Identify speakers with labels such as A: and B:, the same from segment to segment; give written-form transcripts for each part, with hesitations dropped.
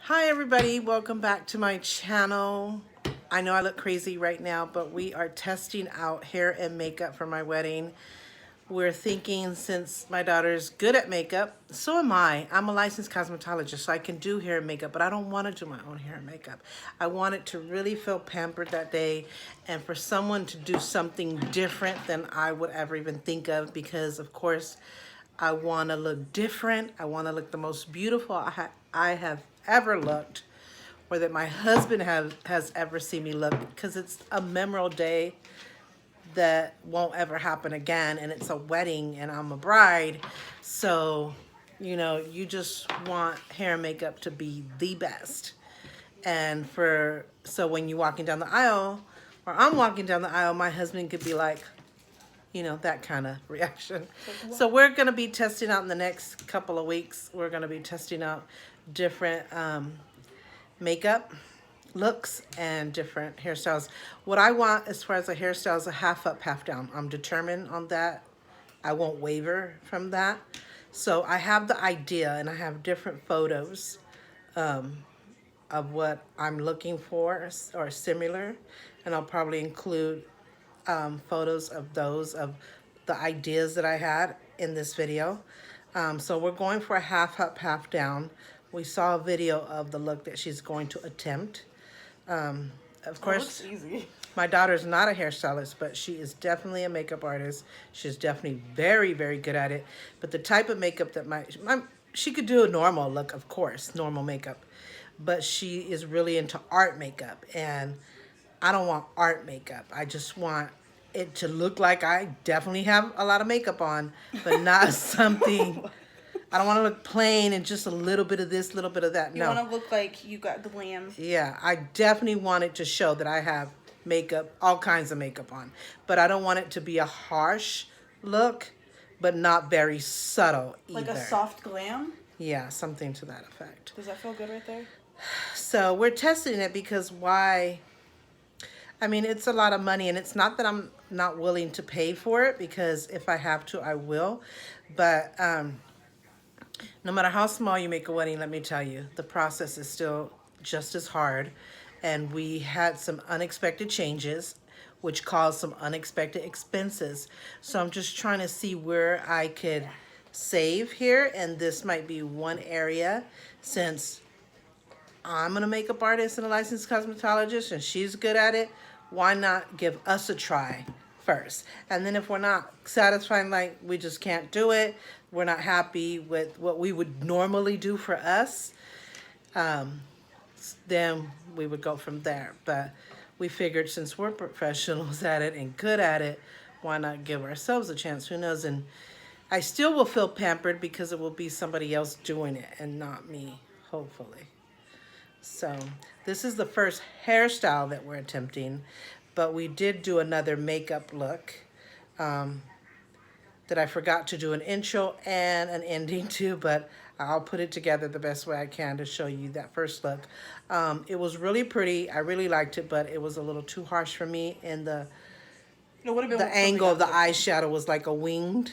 A: Hi everybody, welcome back to my channel. I know I look crazy right now, but we are testing out hair and makeup for my wedding. We're thinking, since my daughter's good at makeup, so am I. I'm a licensed cosmetologist, so I can do hair and makeup, but I don't want to do my own hair and makeup. I want it to really feel pampered that day, and for someone to do something different than I would ever even think of, because of course I want to look different. I want to look the most beautiful I have ever looked, or that my husband has ever seen me look, because it's a memorable day that won't ever happen again, and it's a wedding and I'm a bride. So you just want hair and makeup to be the best. And so when you're walking down the aisle, or I'm walking down the aisle, my husband could be like, that kind of reaction. So we're going to be testing out in the next couple of weeks. We're going to be testing out different makeup looks and different hairstyles. What I want as far as a hairstyle is a half up, half down. I'm determined on that. I won't waver from that. So I have the idea, and I have different photos of what I'm looking for or similar. And I'll probably include photos of the ideas that I had in this video. So we're going for a half up, half down. We saw a video of the look that she's going to attempt. Of course,
B: looks easy.
A: My daughter's not a hairstylist, but she is definitely a makeup artist. She's definitely very, very good at it. But the type of makeup that she could do a normal look, of course, normal makeup. But she is really into art makeup, and I don't want art makeup. I just want it to look like I definitely have a lot of makeup on, but not something. I don't want to look plain and just a little bit of this, little bit of that. No.
B: You want to look like you got glam.
A: Yeah, I definitely want it to show that I have makeup, all kinds of makeup on. But I don't want it to be a harsh look, but not very subtle either.
B: Like a soft glam?
A: Yeah, something to that effect.
B: Does that feel good right there?
A: So we're testing it because why? I mean, it's a lot of money, and it's not that I'm not willing to pay for it, because if I have to, I will. But no matter how small you make a wedding, let me tell you, the process is still just as hard. And we had some unexpected changes, which caused some unexpected expenses. So I'm just trying to see where I could save here. And this might be one area, since I'm a makeup artist and a licensed cosmetologist, and she's good at it. Why not give us a try first? And then if we're not satisfied, like we just can't do it, we're not happy with what we would normally do for us, then we would go from there. But we figured, since we're professionals at it and good at it, why not give ourselves a chance? Who knows? And I still will feel pampered, because it will be somebody else doing it and not me, hopefully. So this is the first hairstyle that we're attempting, but we did do another makeup look that I forgot to do an intro and an ending to, but I'll put it together the best way I can to show you that first look. It was really pretty. I really liked it, but it was a little too harsh for me, and the angle of the eyeshadow was like a winged,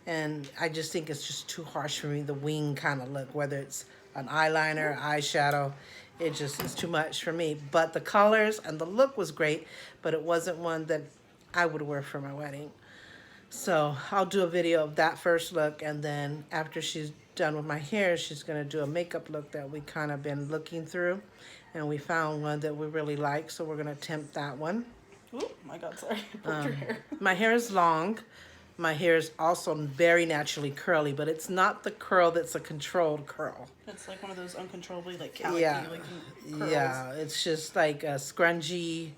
A: and I just think it's just too harsh for me, the wing kind of look, whether it's an eyeliner, eyeshadow. It just is too much for me. But the colors and the look was great, but it wasn't one that I would wear for my wedding. So I'll do a video of that first look, and then after she's done with my hair, she's going to do a makeup look that we kind of been looking through, and we found one that we really like, so we're going to attempt that one.
B: Oh my God, sorry. Your hair.
A: My hair is long. My hair is also very naturally curly, but it's not the curl that's a controlled curl.
B: It's like one of those uncontrollably like calicky curls.
A: Yeah, it's just like a scrungy.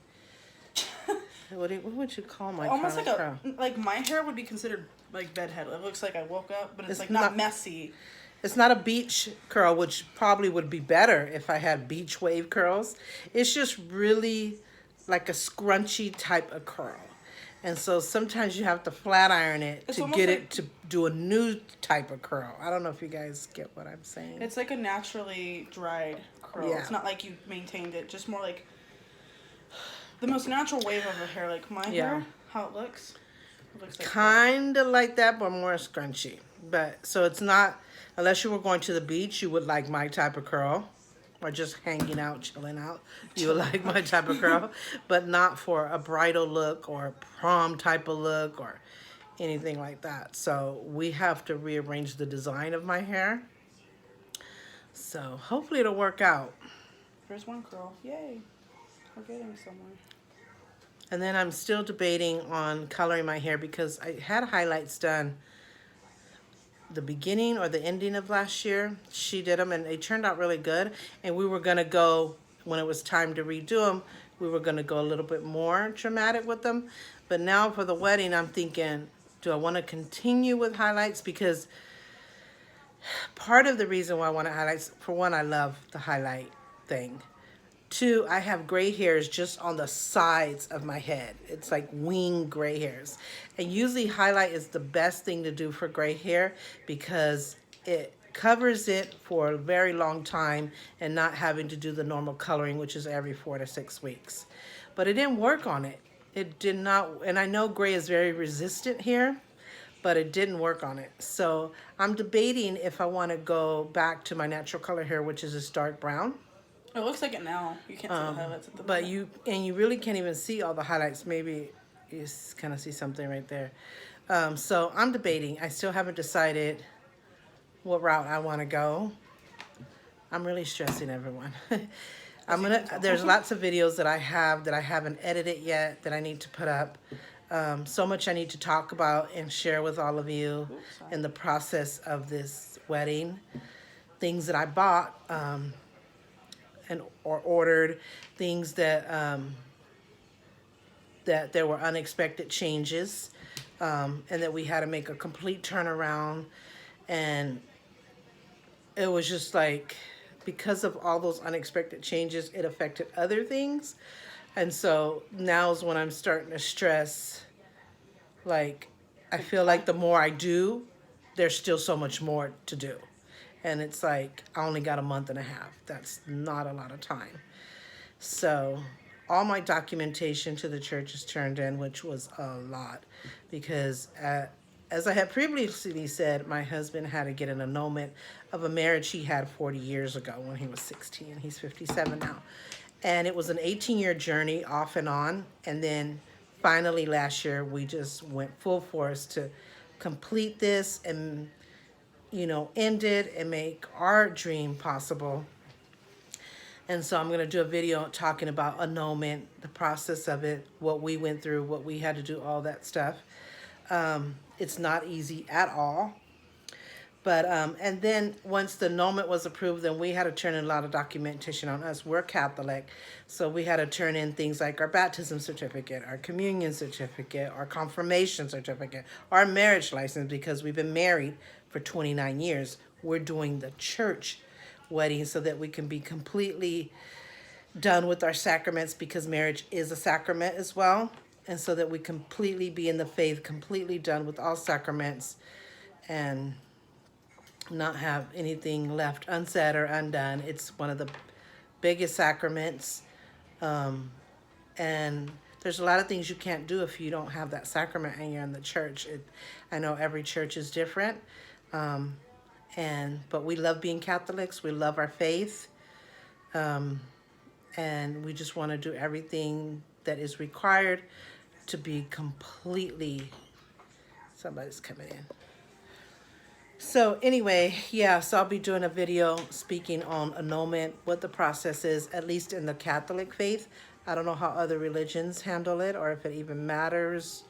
A: What would you call my
B: almost like
A: curl?
B: like my hair would be considered like bedhead. It looks like I woke up, but it's like not messy.
A: It's not a beach curl, which probably would be better if I had beach wave curls. It's just really like a scrunchy type of curl. And so sometimes you have to flat iron it to get it to do a new type of curl. I don't know if you guys get what I'm saying.
B: It's like a naturally dried curl. Yeah. It's not like you maintained it. Just more like the most natural wave of a hair. Like my hair, how it looks. It looks like
A: kind of like that, but more scrunchy. But so it's not, unless you were going to the beach, you would like my type of curl. or just hanging out, chilling out, you like my type of girl, but not for a bridal look or a prom type of look or anything like that. So we have to rearrange the design of my hair. So hopefully it'll work out.
B: There's one curl. Yay. We're getting somewhere.
A: And then I'm still debating on coloring my hair because I had highlights done the beginning or the ending of last year. She did them and they turned out really good. And we were going to go, when it was time to redo them, we were going to go a little bit more dramatic with them. But now for the wedding, I'm thinking, do I want to continue with highlights? Because part of the reason why I want to highlights, for one, I love the highlight thing. Two, I have gray hairs just on the sides of my head. It's like wing gray hairs. And usually highlight is the best thing to do for gray hair because it covers it for a very long time and not having to do the normal coloring, which is every 4 to 6 weeks. But it didn't work on it. It did not, and I know gray is very resistant here, but it didn't work on it. So I'm debating if I want to go back to my natural color hair, which is this dark brown.
B: It looks like it now. You can't see the highlights at the
A: But
B: moment.
A: you really can't even see all the highlights. Maybe you kind of see something right there. So I'm debating. I still haven't decided what route I want to go. I'm really stressing everyone. There's lots of videos that I have that I haven't edited yet that I need to put up. So much I need to talk about and share with all of you in the process of this wedding. Things that I bought. Or ordered, things that that there were unexpected changes, and that we had to make a complete turnaround. And it was just like, because of all those unexpected changes, it affected other things. And so now is when I'm starting to stress, like, I feel like the more I do, there's still so much more to do. And it's like, I only got a month and a half. That's not a lot of time. So all my documentation to the church is turned in, which was a lot. Because as I had previously said, my husband had to get an annulment of a marriage he had 40 years ago when he was 16. He's 57 now. And it was an 18-year journey off and on. And then finally last year, we just went full force to complete this and end it and make our dream possible. And so I'm going to do a video talking about annulment, the process of it, what we went through, what we had to do, all that stuff. It's not easy at all. But, and then once the annulment was approved, then we had to turn in a lot of documentation on us. We're Catholic, so we had to turn in things like our baptism certificate, our communion certificate, our confirmation certificate, our marriage license, because we've been married for 29 years. We're doing the church wedding so that we can be completely done with our sacraments, because marriage is a sacrament as well. And so that we completely be in the faith, completely done with all sacraments and not have anything left unsaid or undone. It's one of the biggest sacraments. And there's a lot of things you can't do if you don't have that sacrament and you're in the church. I know every church is different. But we love being Catholics. We love our faith. And we just want to do everything that is required to be completely... Somebody's coming in. So anyway, yeah, so I'll be doing a video speaking on annulment, what the process is, at least in the Catholic faith. I don't know how other religions handle it or if it even matters.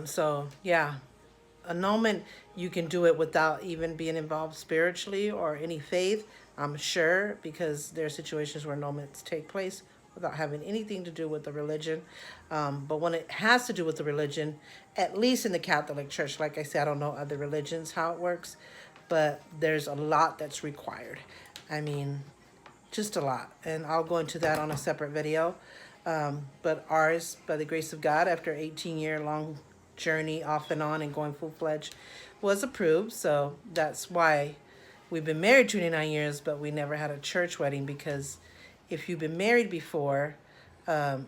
A: So yeah, annulment, you can do it without even being involved spiritually or any faith, I'm sure, because there are situations where annulments take place without having anything to do with the religion. But when it has to do with the religion, at least in the Catholic Church, like I said, I don't know other religions, how it works, but there's a lot that's required. I mean, just a lot. And I'll go into that on a separate video. But ours, by the grace of God, after 18-year long journey off and on and going full-fledged, was approved. So that's why we've been married 29 years, but we never had a church wedding, because if you've been married before,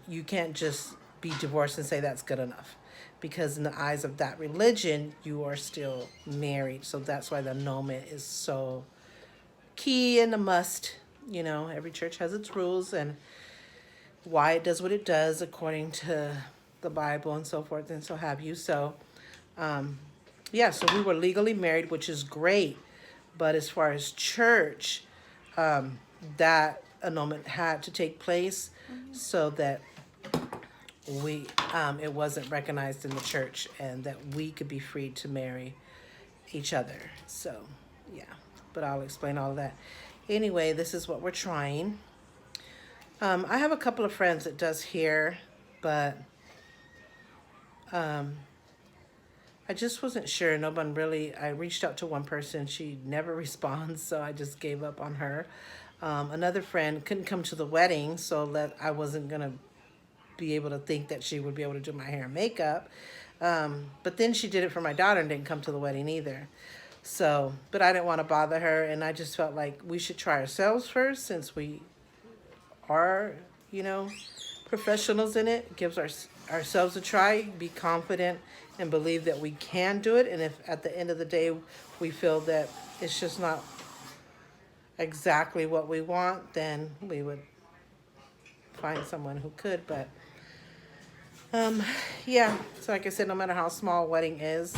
A: you can't just be divorced and say that's good enough, because in the eyes of that religion, you are still married. So that's why the annulment is so key and a must. You know, every church has its rules and why it does what it does according to the Bible and so forth and so have you. So, yeah, so we were legally married, which is great. But as far as church, that annulment had to take place so that we it wasn't recognized in the church and that we could be free to marry each other. So, yeah, but I'll explain all of that. Anyway, this is what we're trying. I have a couple of friends that does hair, but I just wasn't sure. No one really, I reached out to one person. She never responds, so I just gave up on her. Another friend couldn't come to the wedding, so I wasn't going to be able to think that she would be able to do my hair and makeup. But then she did it for my daughter and didn't come to the wedding either. So, but I didn't want to bother her, and I just felt like we should try ourselves first since we are, you know, professionals in it. Gives ourselves a try, be confident, and believe that we can do it. And if at the end of the day we feel that it's just not exactly what we want, then we would find someone who could. But yeah, so like I said, no matter how small a wedding is,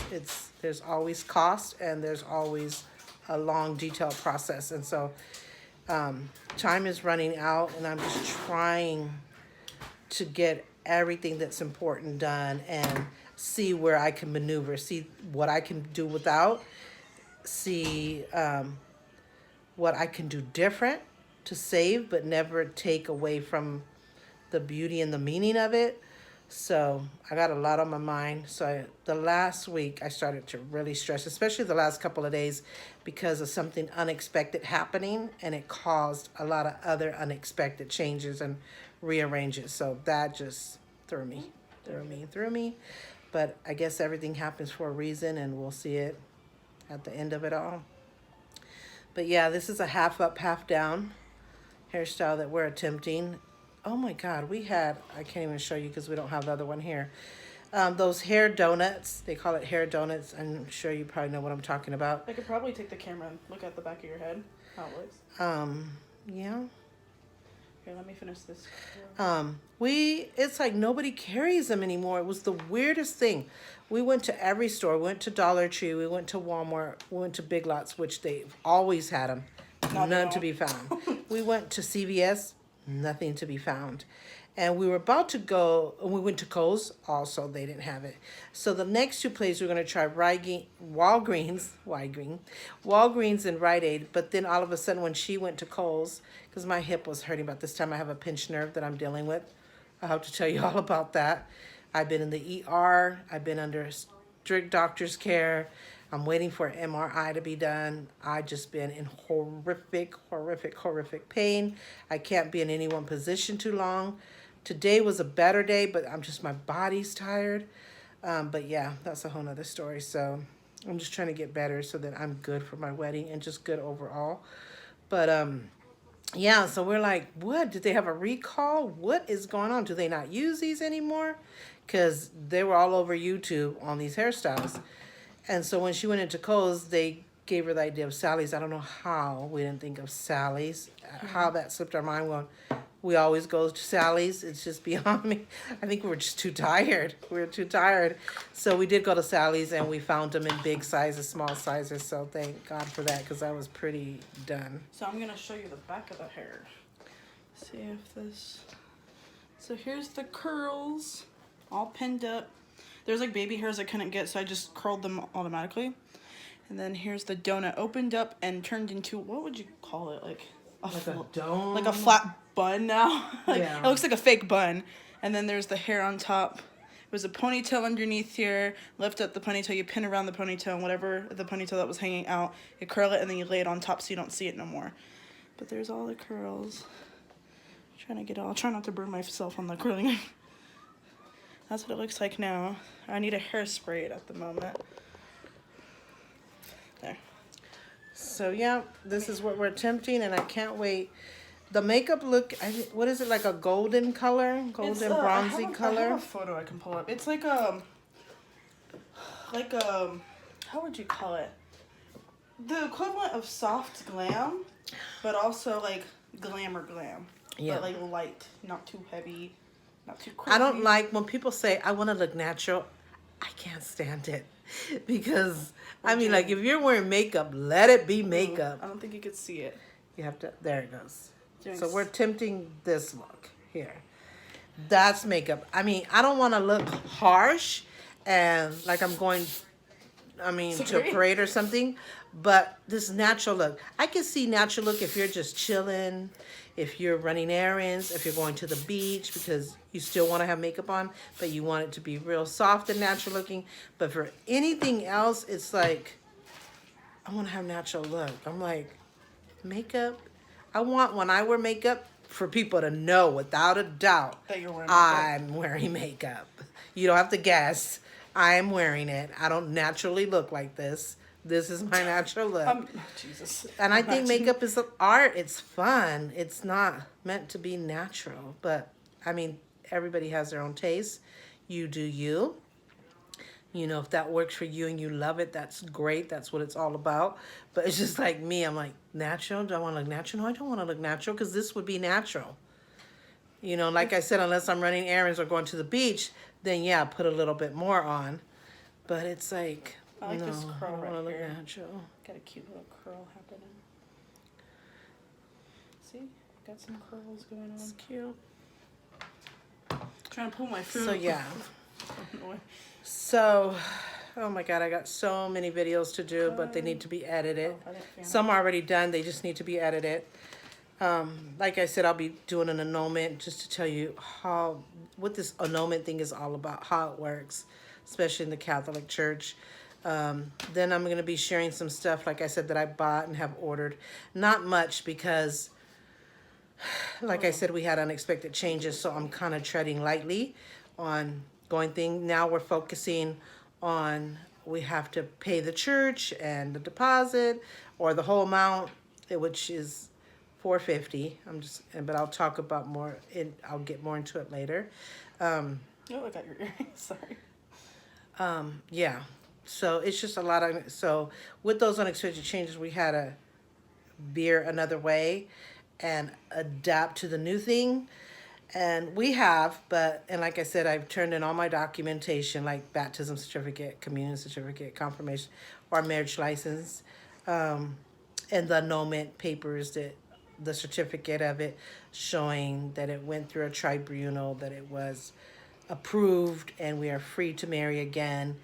A: there's always cost and there's always a long detailed process. And so time is running out, and I'm just trying to get everything that's important done and see where I can maneuver, see what I can do without, see what I can do different to save but never take away from the beauty and the meaning of it. So I got a lot on my mind. So the last week I started to really stress, especially the last couple of days, because of something unexpected happening, and it caused a lot of other unexpected changes and rearranges. So that just threw me. But I guess everything happens for a reason, and we'll see it at the end of it all. But yeah, this is a half up, half down hairstyle that we're attempting. Oh my God, I can't even show you because we don't have the other one here. Those hair donuts, they call it hair donuts. I'm sure you probably know what I'm talking about.
B: I could probably take the camera and look at the back of your head, how it looks.
A: Yeah.
B: Here, let me finish this.
A: It's like nobody carries them anymore. It was the weirdest thing. We went to every store. We went to Dollar Tree. We went to Walmart. We went to Big Lots, which they've always had them. None to be found. We went to CVS. Nothing to be found. And we were about to go, and we went to Kohl's. Also, they didn't have it. So the next two places, we're going to try Walgreens and Rite Aid. But then all of a sudden, when she went to Kohl's, because my hip was hurting about this time, I have a pinched nerve that I'm dealing with. I'll have to tell you all about that. I've been in the ER. I've been under strict doctor's care. I'm waiting for an MRI to be done. I've just been in horrific pain. I can't be in any one position too long. Today was a better day, but my body's tired. But yeah, that's a whole nother story. So I'm just trying to get better so that I'm good for my wedding and just good overall. But yeah, so we're like, what? Did they have a recall? What is going on? Do they not use these anymore? Because they were all over YouTube on these hairstyles. And so when she went into Kohl's, they gave her the idea of Sally's. I don't know how we didn't think of Sally's, how that slipped our mind. Well, we always go to Sally's. It's just beyond me. I think we were just too tired. So we did go to Sally's, and we found them in big sizes, small sizes. So thank God for that, because I was pretty done.
B: So I'm going to show you the back of the hair. See if this... So here's the curls, all pinned up. There's like baby hairs I couldn't get, so I just curled them automatically. And then here's the donut opened up and turned into, what would you call it? Like a
A: dome?
B: Like a flat bun now.
A: Yeah.
B: It looks like a fake bun. And then there's the hair on top. It was a ponytail underneath here. Lift up the ponytail, you pin around the ponytail, and whatever the ponytail that was hanging out, you curl it and then you lay it on top so you don't see it no more. But there's all the curls. I'll try not to burn myself on the curling. That's what it looks like now. I need a hairspray at the moment. There.
A: So yeah, this is what we're attempting, and I can't wait. The makeup look, what is it, like a golden color? Golden bronzy color?
B: I have a photo I can pull up. It's like how would you call it? the equivalent of soft glam, but also like glamour glam.
A: Yeah.
B: But like light, not too heavy, not too crazy.
A: I don't like when people say, I want to look natural. I can't stand it. Because, I mean, like, if you're wearing makeup, let it be makeup.
B: I don't think you could see it.
A: You have to, there it goes.
B: Doing
A: So we're attempting this look here. That's makeup. I mean, I don't want to look harsh and like I'm going, to a parade or something, but this natural look. I can see natural look if you're just chilling, if you're running errands, if you're going to the beach because you still want to have makeup on, but you want it to be real soft and natural looking. But for anything else, it's like, I want to have natural look. I'm like, makeup? I want, when I wear makeup, for people to know without a doubt
B: that you're wearing
A: I'm wearing makeup. You don't have to guess. I am wearing it. I don't naturally look like this. This is my natural look.
B: Jesus.
A: And I think makeup is art. It's fun. It's not meant to be natural. But, I mean, everybody has their own taste. You do you. You know, if that works for you and you love it, that's great. That's what it's all about. But it's just like me. I'm like, natural? Do I want to look natural? No, I don't want to look natural because this would be natural. You know, like I said, unless I'm running errands or going to the beach, then yeah, put a little bit more on. But it's like,
B: I like
A: no,
B: this curl
A: I don't
B: right
A: want to look
B: here.
A: natural.
B: Got a cute little curl happening. See? Got some curls going
A: It's
B: on.
A: cute.
B: Trying to pull my food.
A: So yeah.
B: Annoying.
A: So, oh my God, I got so many videos to do, but they need to be edited. Some are already done. They just need to be edited. Like I said, I'll be doing an annulment just to tell you what this annulment thing is all about, how it works, especially in the Catholic Church. Then I'm going to be sharing some stuff, like I said, that I bought and have ordered. Not much because, like I said, we had unexpected changes, so I'm kind of treading lightly on going thing. Now we're focusing on, we have to pay the church and the deposit or the whole amount, which is $450. But I'll talk about more. I'll get more into it later.
B: Oh, I got your earrings. Sorry.
A: Yeah. So it's just a lot of. So with those unexpected changes, we had to veer another way and adapt to the new thing. And we have, and like I said, I've turned in all my documentation, like baptism certificate, communion certificate, confirmation, or marriage license, and the annulment papers, the certificate of it showing that it went through a tribunal, that it was approved, and we are free to marry again.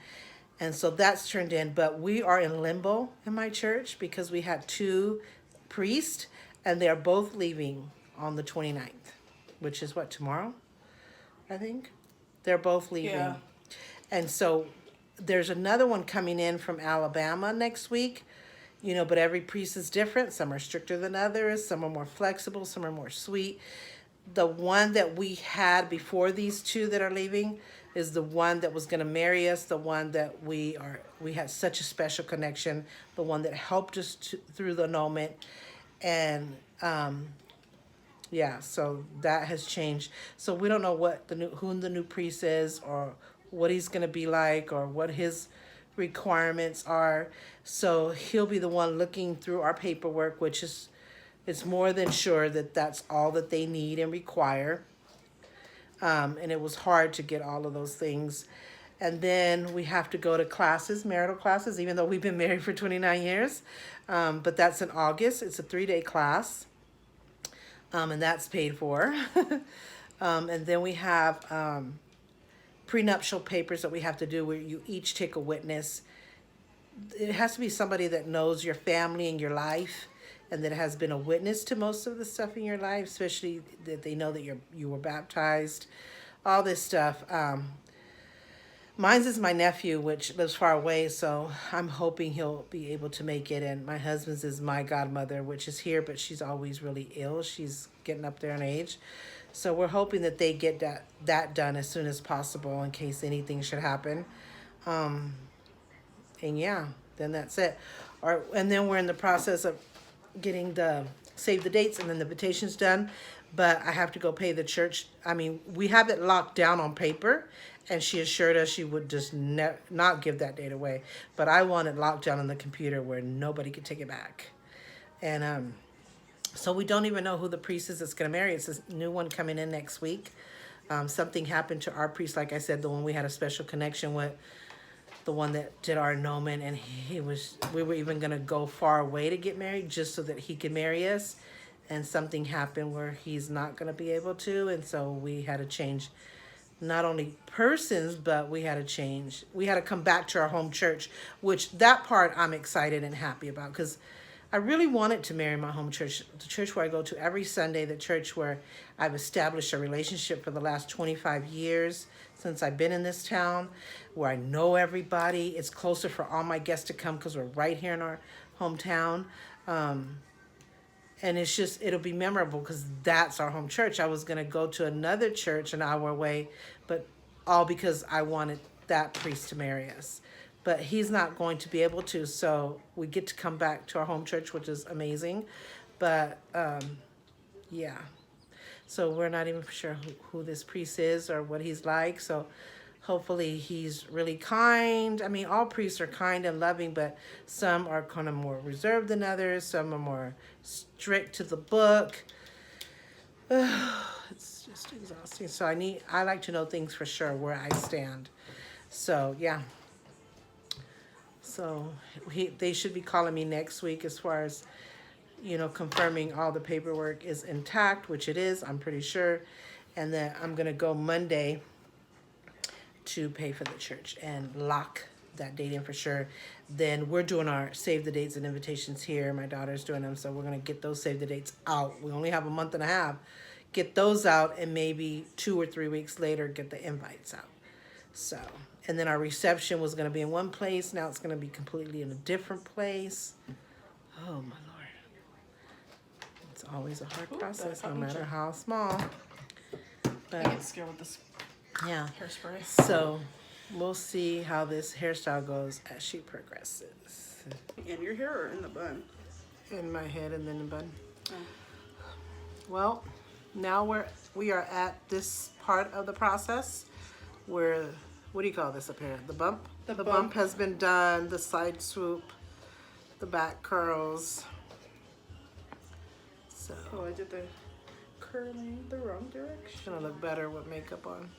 A: And so that's turned in, but we are in limbo in my church because we had 2 priests, and they're both leaving on the 29th. Which is what, tomorrow, I think? They're both leaving.
B: Yeah.
A: And so there's another one coming in from Alabama next week, but every priest is different. Some are stricter than others. Some are more flexible. Some are more sweet. The one that we had before these 2 that are leaving is the one that was going to marry us, the one that we had such a special connection, the one that helped us through the annulment. And, yeah, so that has changed. So we don't know who the new priest is or what he's going to be like or what his requirements are. So he'll be the one looking through our paperwork, which is, it's more than sure that that's all that they need and require. And it was hard to get all of those things. And then we have to go to classes, marital classes, even though we've been married for 29 years. But that's in August. It's a 3-day class. And that's paid for. And then we have prenuptial papers that we have to do where you each take a witness. It has to be somebody that knows your family and your life and that has been a witness to most of the stuff in your life, especially that they know that you were baptized, all this stuff. Mine's is my nephew, which lives far away, so I'm hoping he'll be able to make it. And my husband's is my godmother, which is here, but she's always really ill. She's getting up there in age. So we're hoping that they get that done as soon as possible in case anything should happen. And yeah, then that's it. And then we're in the process of getting the save the dates and then the invitations done. But I have to go pay the church. I mean, we have it locked down on paper. and she assured us she would just not give that date away. But I want it locked down on the computer where nobody could take it back. And so we don't even know who the priest is that's going to marry. It's a new one coming in next week. Something happened to our priest, like I said, the one we had a special connection with, the one that did our annulment, and we were even going to go far away to get married just so that he could marry us. And something happened where he's not going to be able to, and so we had to change not only persons, but we had to come back to our home church, which that part I'm excited and happy about, because I really wanted to marry my home church, the church where I go to every Sunday, the church where I've established a relationship for the last 25 years since I've been in this town, where I know everybody. It's closer for all my guests to come because we're right here in our hometown. And it'll be memorable because that's our home church. I was going to go to another church an hour away, but all because I wanted that priest to marry us. But he's not going to be able to, so we get to come back to our home church, which is amazing. But, yeah. So we're not even sure who this priest is or what he's like. So hopefully he's really kind. I mean, all priests are kind and loving, but some are kind of more reserved than others. Some are more strict to the book. It's just exhausting. So I like to know things for sure, where I stand. So, yeah. So they should be calling me next week as far as, confirming all the paperwork is intact, which it is, I'm pretty sure. And then I'm going to go Monday to pay for the church and lock that date in for sure. Then we're doing our save the dates and invitations here. My daughter's doing them, so we're going to get those save the dates out. We only have a month and a half. Get those out, and maybe 2 or 3 weeks later get the invites out. So, and then our reception was going to be in one place. Now it's going to be completely in a different place. Oh, my Lord. It's always a hard process, no matter how small. But
B: I get scared with this
A: yeah.
B: hairspray.
A: So we'll see how this hairstyle goes as she progresses.
B: In your hair or in the bun?
A: In my head and then the bun.
B: Oh.
A: Well, now we are at this part of the process where, what do you call this up here? The bump? The bump has been done, the side swoop, the back curls. So
B: Oh, I did the curling the wrong direction.
A: it's gonna look better with makeup on.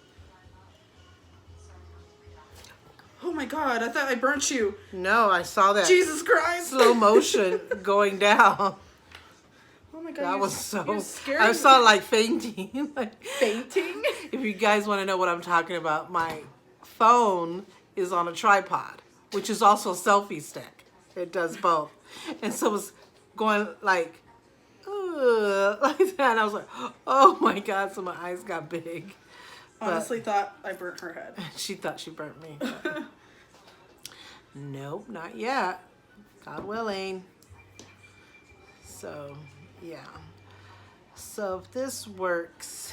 B: Oh my God, I thought I burnt you.
A: No, I saw that
B: Jesus Christ.
A: slow motion going down.
B: Oh my God,
A: That
B: you,
A: was so.
B: you scared
A: I
B: me.
A: saw like fainting. Like,
B: Fainting?
A: if you guys want to know what I'm talking about, my phone is on a tripod, which is also a selfie stick. It does both, and so it was going like that. And I was like, oh my God! So my eyes got big.
B: Honestly, thought I burnt her head.
A: She thought she burnt me. Nope, not yet. God willing. So, yeah. So if this works,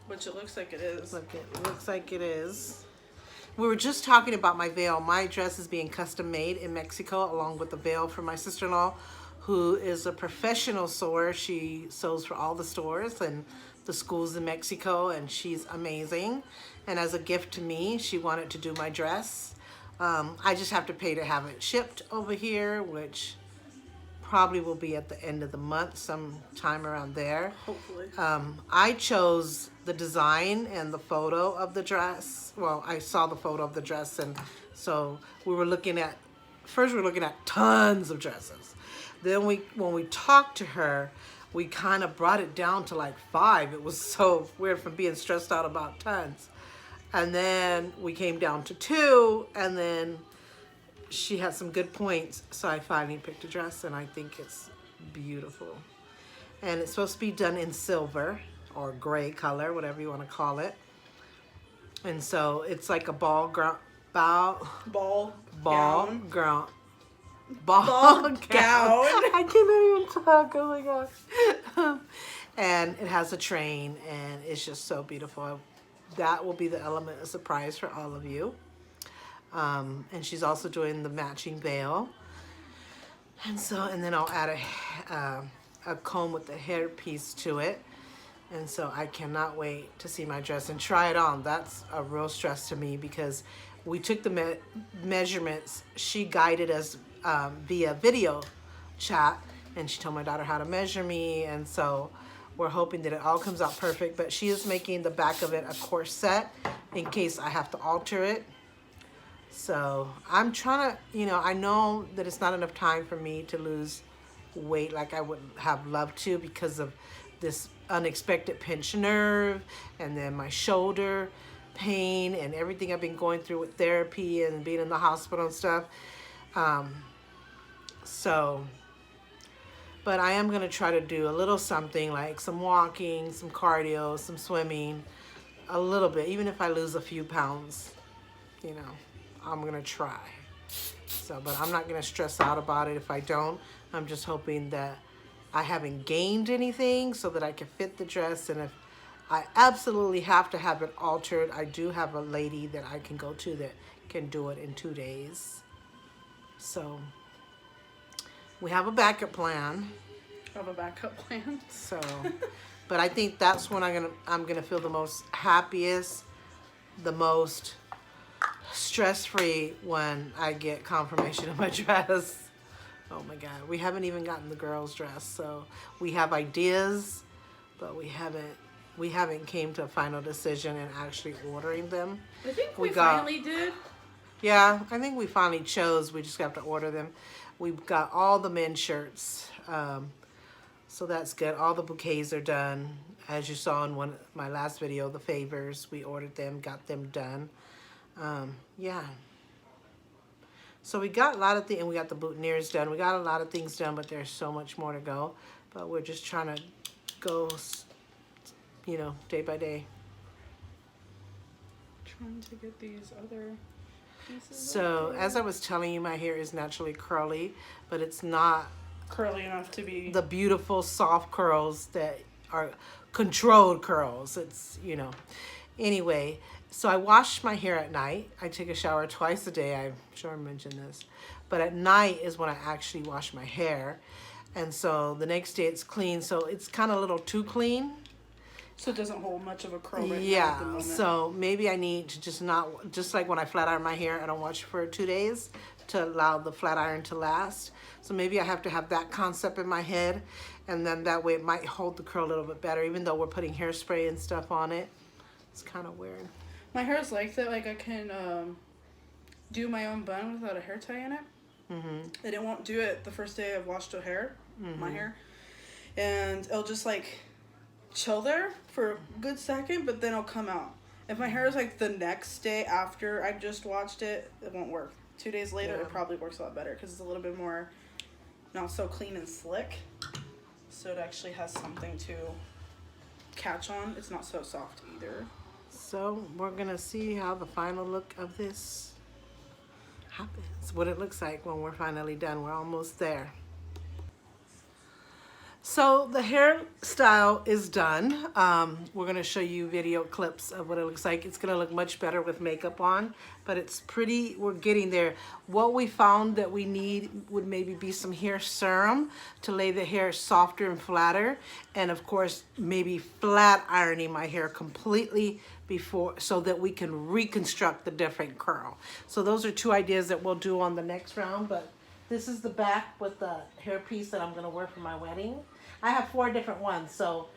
B: Which it looks like it is.
A: look, it looks like it is. We were just talking about my veil. My dress is being custom made in Mexico, along with the veil for my sister-in-law, who is a professional sewer. She sews for all the stores and the schools in Mexico, and she's amazing. And as a gift to me, she wanted to do my dress. I just have to pay to have it shipped over here, which probably will be at the end of the month, sometime around there.
B: Hopefully.
A: I chose the design and the photo of the dress. Well, I saw the photo of the dress, and so we were looking at, first we were looking at tons of dresses. Then when we talked to her, we kind of brought it down to like 5. It was so weird from being stressed out about tons. And then we came down to 2, and then she had some good points, so I finally picked a dress, and I think it's beautiful. And it's supposed to be done in silver or gray color, whatever you want to call it. And so it's like a ball gown.
B: Ball
A: I can't even talk. Oh my gosh. And it has a train, and it's just so beautiful. That will be the element of surprise for all of you. And she's also doing the matching veil. And then I'll add a comb with the hair piece to it. And so I cannot wait to see my dress and try it on. That's a real stress to me because we took the measurements. She guided us via video chat, and she told my daughter how to measure me. And so we're hoping that it all comes out perfect. But she is making the back of it a corset in case I have to alter it. So I'm trying to, you know, I know that it's not enough time for me to lose weight like I would have loved to because of this unexpected pinched nerve and then my shoulder pain and everything I've been going through with therapy and being in the hospital and stuff. But I am going to try to do a little something like some walking, some cardio, some swimming, a little bit, even if I lose a few pounds, you know, I'm going to try. So, but I'm not going to stress out about it if I don't. I'm just hoping that I haven't gained anything so that I can fit the dress. And if I absolutely have to have it altered, I do have a lady that I can go to that can do it in 2 days. So we have a backup plan.
B: Have a backup plan.
A: So, but I think that's when I'm gonna feel the most happiest, the most stress-free when I get confirmation of my dress. Oh my God, we haven't even gotten the girls' dress, so we have ideas, but we haven't came to a final decision and actually ordering them.
B: I think we finally did.
A: Yeah, I think we finally chose. We just have to order them. We've got all the men's shirts, so that's good. All the bouquets are done. As you saw in my last video, the favors, we ordered them, got them done. Yeah. So we got a lot of things, and we got the boutonnieres done. We got a lot of things done, but there's so much more to go. But we're just trying to go, you know, day by day.
B: Trying to get these other pieces.
A: So as I was telling you, my hair is naturally curly, but it's not
B: curly enough to be
A: the beautiful soft curls that are controlled curls. It's, you know, anyway. So I wash my hair at night. I take a shower twice a day. I'm sure I mentioned this. But at night is when I actually wash my hair. And so the next day it's clean. So it's kind of a little too clean.
B: So it doesn't hold much of a curl right now
A: Yeah,
B: at the moment.
A: so maybe I need to just like when I flat iron my hair, I don't wash it for 2 days to allow the flat iron to last. So maybe I have to have that concept in my head. And then that way it might hold the curl a little bit better, even though we're putting hairspray and stuff on it. It's kind of weird.
B: My hair is like that. Like I can do my own bun without a hair tie in it.
A: Mm-hmm.
B: And it won't do it the first day I've washed a hair, my hair. And it'll just like chill there for a good second, but then it'll come out. If my hair is like the next day after I've just washed it, it won't work. 2 days later, it probably works a lot better because it's a little bit more not so clean and slick. So it actually has something to catch on. It's not so soft either.
A: So we're gonna see how the final look of this happens, what it looks like when we're finally done. We're almost there. So the hairstyle is done. We're gonna show you video clips of what it looks like. It's gonna look much better with makeup on, but it's pretty, we're getting there. What we found that we need would maybe be some hair serum to lay the hair softer and flatter. And of course, maybe flat ironing my hair completely before, so that we can reconstruct the different curl. So those are 2 ideas that we'll do on the next round, but this is the back with the hairpiece that I'm gonna wear for my wedding. I have 4 different ones, so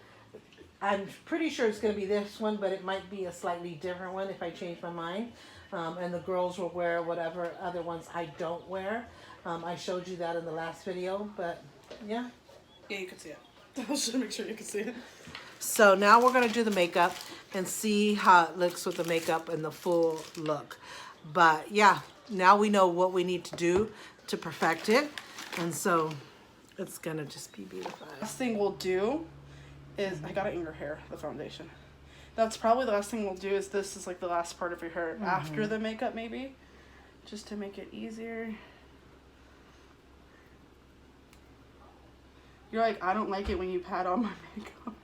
A: I'm pretty sure it's gonna be this one, but it might be a slightly different one if I change my mind. And the girls will wear whatever other ones I don't wear. I showed you that in the last video, but yeah.
B: Yeah, you can see it. I was just make sure you can see it.
A: So now we're gonna do the makeup and see how it looks with the makeup and the full look. But yeah, now we know what we need to do to perfect it. And so it's gonna just be beautiful.
B: Last thing we'll do is, I got it in your hair, the foundation. That's probably the last thing we'll do is this is like the last part of your hair after the makeup maybe. Just to make it easier. You're like, I don't like it when you pat on my makeup.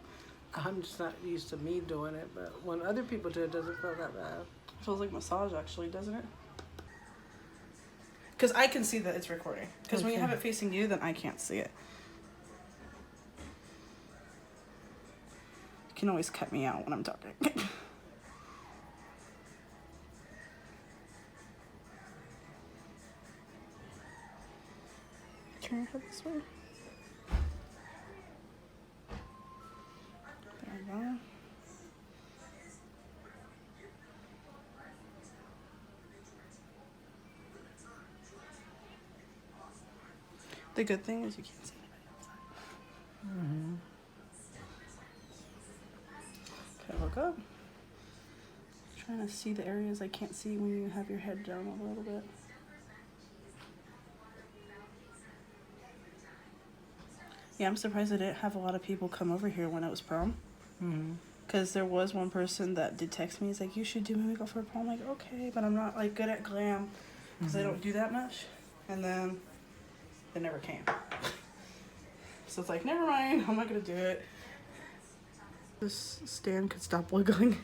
A: I'm just not used to me doing it, but when other people do it, doesn't feel that bad.
B: It feels like massage actually, doesn't it? Because I can see that it's recording. Because when you have it facing you, then I can't see it. can always cut me out when I'm talking. Turn your head this way. There we go. The good thing is you can't see anybody outside. Okay, look up. Trying to see the areas I can't see when you have your head down a little bit. Yeah, I'm surprised I didn't have a lot of people come over here when it was prom. Because there was one person that did text me. He's like, you should do my makeup for prom. I'm like, okay, but I'm not like good at glam because I don't do that much. And then they never came. So it's like, never mind, I'm not gonna do it. This stand could stop wiggling.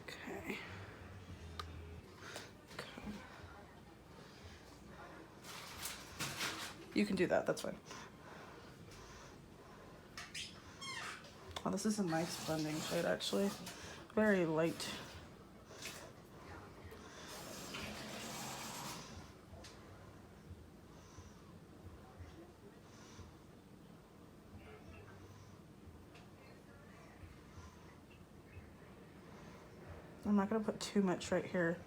B: Okay. You can do that, that's fine. Oh, this is a nice blending shade actually. Very light. I'm not gonna put too much right here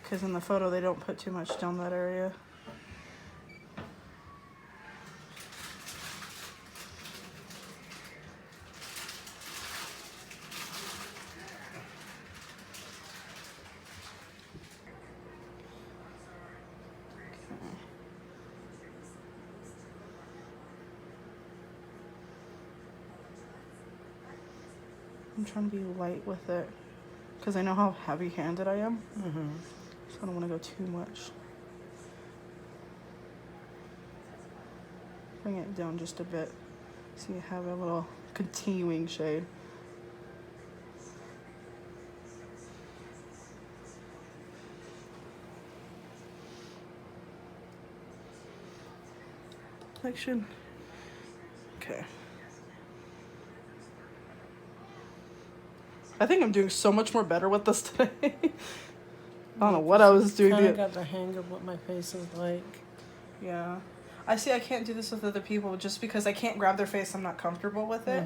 B: because in the photo they don't put too much down that area. I'm trying to be light with it because I know how heavy-handed I am. So I don't want to go too much. Bring it down just a bit so you have a little continuing shade. Complexion. Okay. I think I'm doing so much more better with this today. I don't know what I was doing.
A: Kind of got the hang of what my face is like.
B: Yeah. I see I can't do this with other people just because I can't grab their face. I'm not comfortable with it.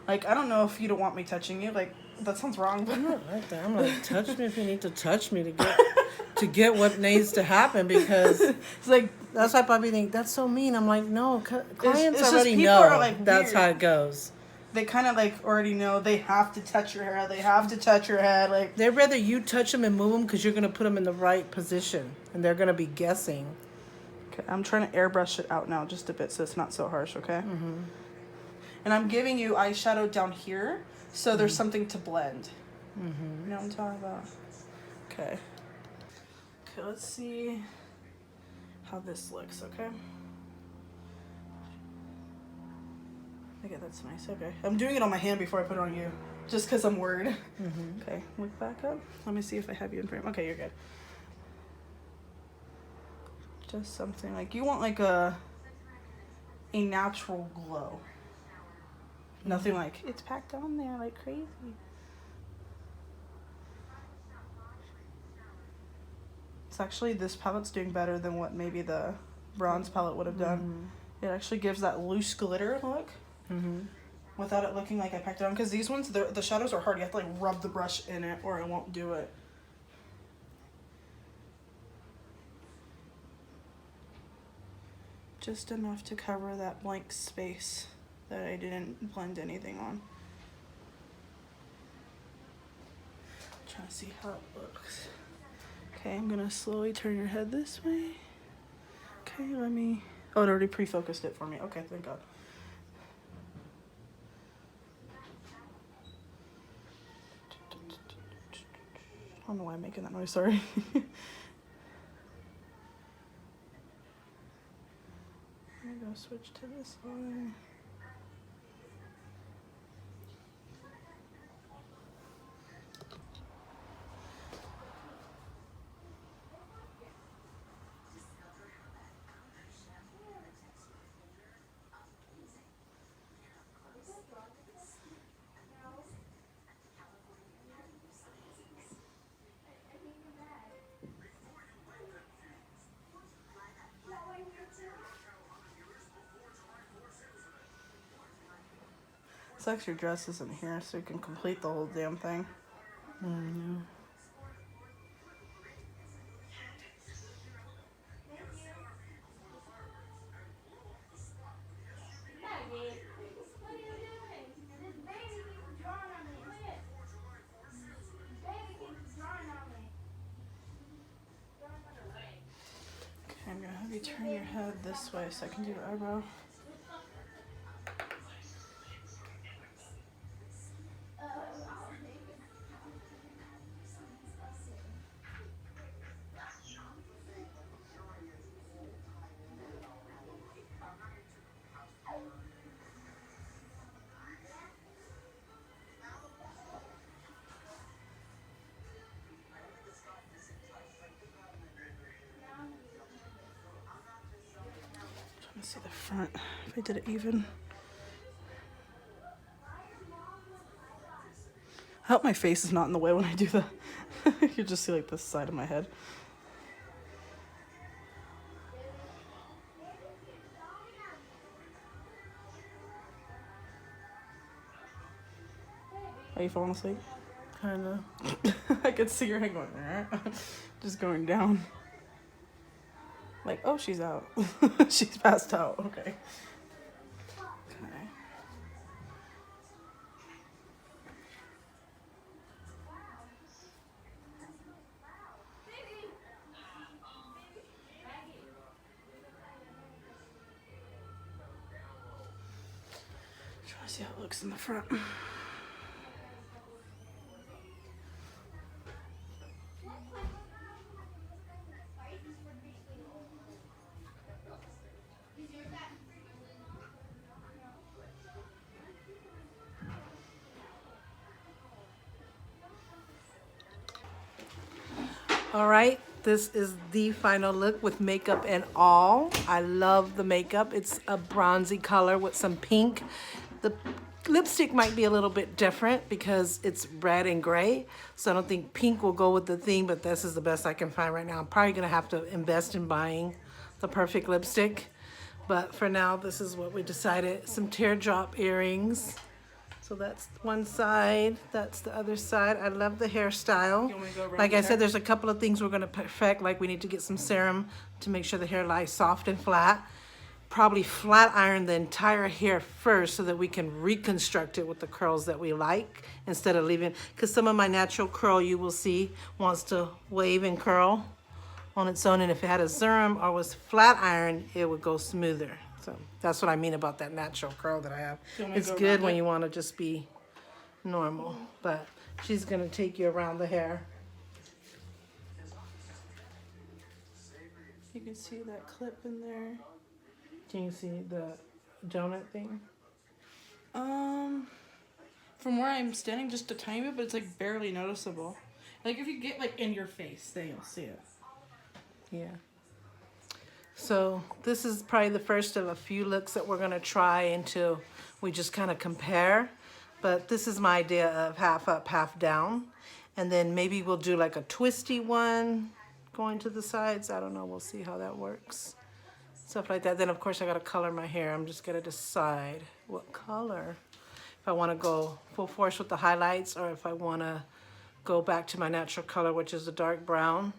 B: Like, I don't know if you don't want me touching you. Like, that sounds wrong. But
A: I'm not like that. I'm like, touch me if you need to touch me to get what needs to happen, because
B: it's like,
A: that's why Bobby think that's so mean. I'm like, no, clients
B: just
A: already
B: people
A: know
B: are, like,
A: that's
B: weird.
A: how it goes.
B: they kind of like already know they have to touch your hair. They have to touch your head. Like,
A: They'd rather you touch them and move them because you're going to put them in the right position. And they're going to be guessing.
B: okay, I'm trying to airbrush it out now just a bit so it's not so harsh, okay? And I'm giving you eyeshadow down here so there's something to blend. You know what I'm talking about? Okay. Okay, let's see how this looks, okay? Okay, that's nice. Okay. I'm doing it on my hand before I put it on you. Just because I'm worried. Okay, look back up. Let me see if I have you in frame. Okay, you're good. Just something like, you want like a natural glow. Nothing like, it's packed on there like crazy. It's actually, this palette's doing better than what maybe the bronze palette would have done. It actually gives that loose glitter look. Without it looking like I packed it on. Because these ones, the shadows are hard. You have to like rub the brush in it or it won't do it. Just enough to cover that blank space that I didn't blend anything on. Trying to see how it looks. Okay, I'm gonna slowly turn your head this way. Okay, let me. Oh, it already pre-focused it for me. Okay, thank God. I don't know why I'm making that noise, sorry. I'm gonna switch to this one. This extra dress isn't here, so you can complete the whole damn thing. Okay, I'm gonna have you turn your head this way so I can do your eyebrow. Trying to see the front, if I did it even. I hope my face is not in the way when I do that. You can just see like this side of my head. Are you falling asleep?
A: Kinda.
B: I could see your head going, just going down. Like, oh, she's out. She's passed out. Okay. Okay. Try to see how it looks in the front.
A: All right, this is the final look with makeup and all. I love the makeup. It's a bronzy color with some pink. The lipstick might be a little bit different because it's red and gray. So I don't think pink will go with the theme, but this is the best I can find right now. I'm probably gonna have to invest in buying the perfect lipstick. But for now, this is what we decided. Some teardrop earrings. So that's one side, that's the other side. I love the hairstyle.
B: You want me to go around
A: Like
B: the
A: I
B: hair?
A: said, there's a couple of things we're gonna perfect, like we need to get some serum to make sure the hair lies soft and flat. Probably flat iron the entire hair first so that we can reconstruct it with the curls that we like instead of leaving, because some of my natural curl you will see wants to wave and curl on its own, and if it had a serum or was flat iron, it would go smoother. So that's what I mean about that natural curl that I have.
B: You want me to
A: It's
B: go
A: good
B: around
A: when
B: it?
A: you want to just be normal, but she's gonna take you around the hair.
B: You can see that clip in there.
A: Can you see the donut thing?
B: From where I'm standing, just a tiny bit, but it's like barely noticeable. Like if you get like in your face, then you'll see it.
A: Yeah. So this is probably the first of a few looks that we're gonna try until we just kind of compare. But this is my idea of half up, half down. And then maybe we'll do like a twisty one going to the sides. I don't know, we'll see how that works. Stuff like that. Then of course I gotta color my hair. I'm just gonna decide what color. If I wanna go full force with the highlights or if I wanna go back to my natural color, which is a dark brown.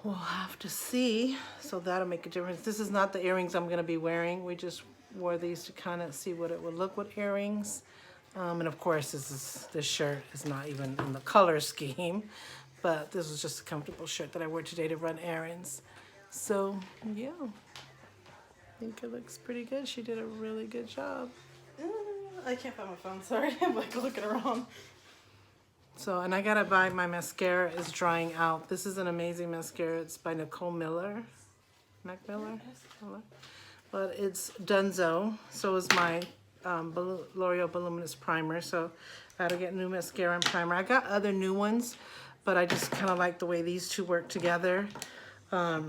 A: We'll have to see. So that'll make a difference. This is not the earrings I'm gonna be wearing. We just wore these to kind of see what it would look with earrings. And of course, this shirt is not even in the color scheme, but this was just a comfortable shirt that I wore today to run errands. So yeah, I think it looks pretty good. She did a really good job.
B: I can't find my phone, sorry. I'm like looking around.
A: So, and I gotta buy my mascara. Is drying out. This is an amazing mascara. It's by Nicole Miller. Miller? But it's Dunzo. So is my L'Oreal Voluminous Primer. So I gotta get new mascara and primer. I got other new ones, but I just kind of like the way these two work together. I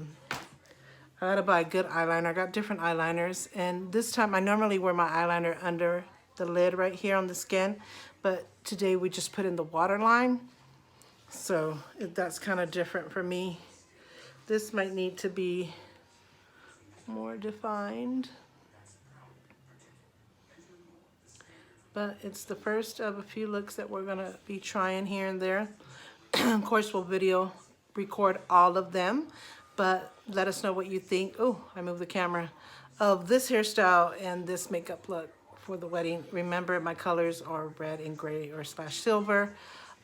A: gotta buy a good eyeliner. I got different eyeliners, and this time I normally wear my eyeliner under the lid right here on the skin, but today we just put in the waterline, so that's kind of different for me. This might need to be more defined, but it's the first of a few looks that we're gonna be trying here and there. Of course, we'll video record all of them, but let us know what you think. Oh, I moved the camera, of this hairstyle and this makeup look for the wedding. Remember, my colors are red and gray or / silver.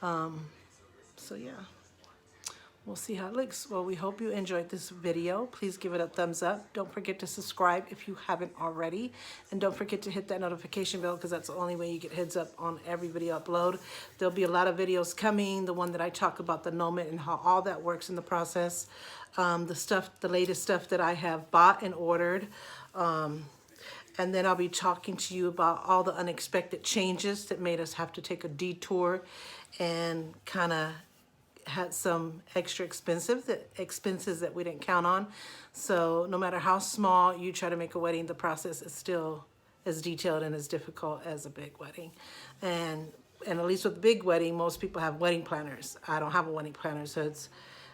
A: So yeah, we'll see how it looks. Well, we hope you enjoyed this video. Please give it a thumbs up. Don't forget to subscribe if you haven't already. And don't forget to hit that notification bell, because that's the only way you get heads up on every video upload. There'll be a lot of videos coming. The one that I talk about the annulment and how all that works in the process. The latest stuff that I have bought and ordered. And then I'll be talking to you about all the unexpected changes that made us have to take a detour and kind of had some extra expenses that we didn't count on. So no matter how small you try to make a wedding, the process is still as detailed and as difficult as a big wedding. And at least with a big wedding, most people have wedding planners. I don't have a wedding planner, so it's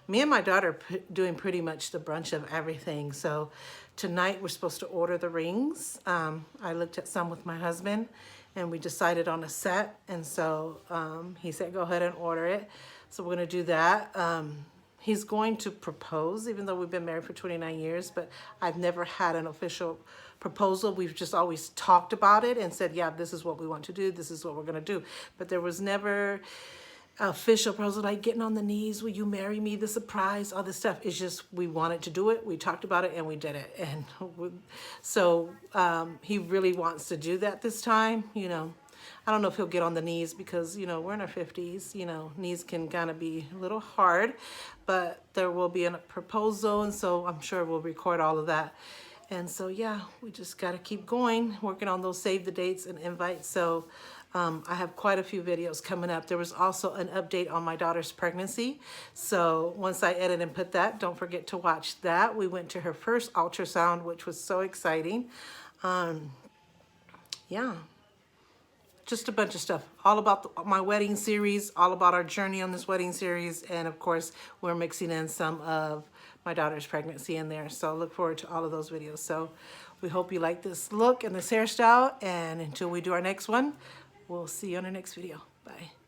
A: me and my daughter doing pretty much the brunch of everything. So tonight we're supposed to order the rings. I looked at some with my husband and we decided on a set. And so he said, go ahead and order it. So we're gonna do that. He's going to propose, even though we've been married for 29 years, but I've never had an official proposal. We've just always talked about it and said, yeah, this is what we want to do. This is what we're gonna do. But there was never official proposal, like getting on the knees, will you marry me, the surprise, all this stuff. It's just, we wanted to do it, we talked about it, and we did it. And so he really wants to do that this time. You know, I don't know if he'll get on the knees, because, you know, we're in our 50s, you know, knees can kind of be a little hard, but there will be a proposal, and so I'm sure we'll record all of that. And so, yeah, we just got to keep going, working on those save the dates and invites. So I have quite a few videos coming up. There was also an update on my daughter's pregnancy. So once I edit and put that, don't forget to watch that. We went to her first ultrasound, which was so exciting. Yeah, just a bunch of stuff. All about my wedding series, all about our journey on this wedding series. And of course, we're mixing in some of my daughter's pregnancy in there. So look forward to all of those videos. So we hope you like this look and this hairstyle. And until we do our next one, we'll see you on our next video. Bye.